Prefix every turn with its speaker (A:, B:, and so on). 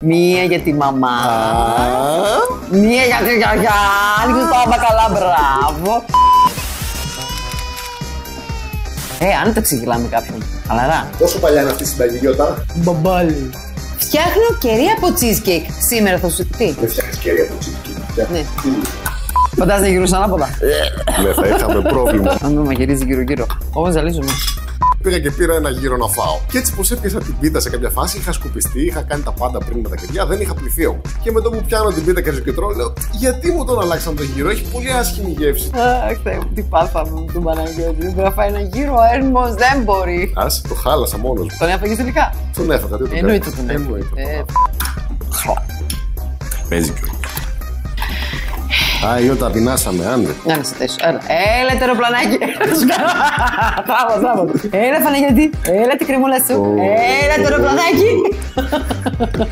A: Μία για τη μαμά. Μία για τη γιαγιά. Ανοίξε το μπακαλά, μπράβο. Αν τα ξεγελάμε κάποιον. Χαλαρά.
B: Πόσο παλιά είναι αυτή η συνταγή,
A: Μπαμπάλι. Φτιάχνω κερί από cheesecake. Σήμερα θα σου. Τι.
B: Δεν φτιάχνεις κερί από cheesecake.
A: Ναι. Φαντάζεσαι να γυρούσαν ανάποδα.
B: Ναι, θα είχαμε πρόβλημα.
A: Αν με μαγειρίζει γύρω-γύρω. Όμως ζαλίζομαι.
B: Πήγα και πήρα ένα γύρο να φάω. Και έτσι πως έπιασα την πίτα σε κάποια φάση, είχα σκουπιστεί, είχα κάνει τα πάντα πριν με τα κεριά, δεν είχα πληθεί όμως. Και με το που πιάνω την πίτα και ζουκετρώ, λέω: γιατί μου τον αλλάξαν το γύρο, έχει πολύ άσχημη γεύση.
A: Αχ, Θεέ μου, τι πάθαμε με τον Παναγιώτη. Δεν μπορεί να φάει ένα γύρο, ο έρμος δεν μπορεί.
B: Άσε, το χάλασα μόνος μου.
A: Τον έφαγες τελικά.
B: Τον έφαγα, δεν τον
A: Εννοείται τον έφαγα.
B: Παίζει κιόλας. Ιώτα, πεινάσαμε, άντε.
A: Να σε τέσω, έλα τεροπλανάκι. Έλα Παναγιώτη, έλα την κρεμούλα σου. Έλα τεροπλανάκι.